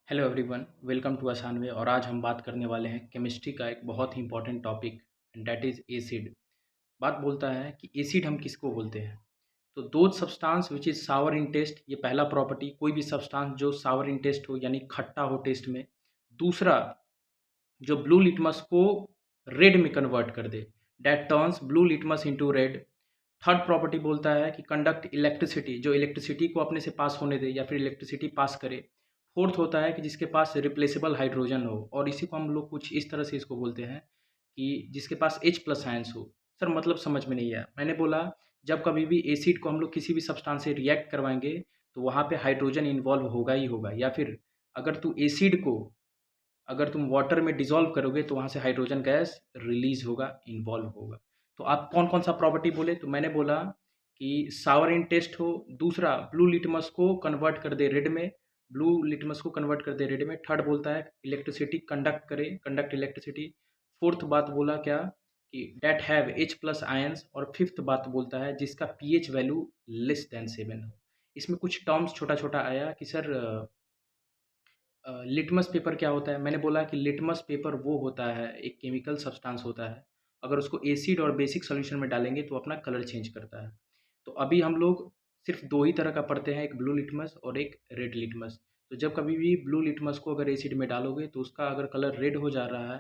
Hello everyone, welcome to आसान वे। और आज हम बात करने वाले हैं केमिस्ट्री का एक बहुत ही important topic, and that is acid. बात बोलता है कि एसिड हम किसको बोलते हैं। तो दो substance which is sour in taste, ये पहला प्रॉपर्टी। कोई भी सब्सटेंस जो सावर इन टेस्ट हो यानी खट्टा हो टेस्ट में। दूसरा, जो ब्लू लिटमस को रेड में कन्वर्ट कर दे, that turns blue litmus into red. Third property बोलता है कि कंडक्ट इलेक्ट्रिसिटी, जो इलेक्ट्रिसिटी को अपने से पास होने दे या फिर इलेक्ट्रिसिटी पास करे। फोर्थ होता है कि जिसके पास रिप्लेसेबल हाइड्रोजन हो, और इसी को हम लोग कुछ इस तरह से इसको बोलते हैं कि जिसके पास H प्लस आयंस हो। सर मतलब समझ में नहीं आया। मैंने बोला जब कभी भी एसिड को हम लोग किसी भी सब्सटेंस से रिएक्ट करवाएंगे तो वहाँ पे हाइड्रोजन इन्वॉल्व होगा ही होगा, या फिर अगर तू एसिड को अगर तुम वाटर में डिज़ोल्व करोगे तो वहाँ से हाइड्रोजन गैस रिलीज़ होगा, इन्वॉल्व होगा। तो आप कौन-कौन सा प्रॉपर्टी बोले? तो मैंने बोला कि सावर इन टेस्ट हो, दूसरा ब्लू लिटमस को कन्वर्ट कर दे रेड में, ब्लू लिटमस को कन्वर्ट कर दे रेड में। थर्ड बोलता है इलेक्ट्रिसिटी कंडक्ट करे, कंडक्ट इलेक्ट्रिसिटी। फोर्थ बात बोला क्या कि that have H plus ions. और फिफ्थ बात बोलता है जिसका पीएच वैल्यू लेस देन 7 हो। इसमें कुछ टर्म्स छोटा-छोटा आया कि सर लिटमस पेपर क्या होता है? मैंने बोला कि लिटमस पेपर वो होता है, एक केमिकल सब्सटेंस होता है। अगर उसको एसिड और बेसिक सॉल्यूशन में डालेंगे तो अपना कलर चेंज करता है। तो अभी हम लोग सिर्फ 2 ही तरह का पढ़ते हैं, एक ब्लू लिटमस और एक रेड लिटमस। तो जब कभी भी ब्लू लिटमस को अगर एसिड में डालोगे तो उसका अगर कलर रेड हो जा रहा है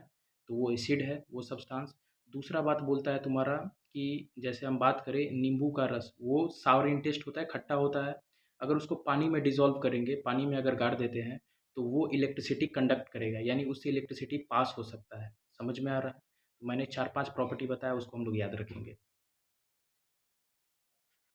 तो वो एसिड है, वो सब्सटेंस। दूसरा बात बोलता है तुम्हारा कि जैसे हम बात करें नींबू का रस, वो सावर इन टेस्ट होता है, खट्टा होता है। अगर उसको पानी में डिज़ोल्व करेंगे, पानी में अगर गाड़ देते हैं तो वो इलेक्ट्रिसिटी कंडक्ट करेगा, यानी उससे इलेक्ट्रिसिटी पास हो सकता है। समझ में आ रहा है? तो मैंने 4-5 प्रॉपर्टी बताया, उसको हम लोग याद रखेंगे।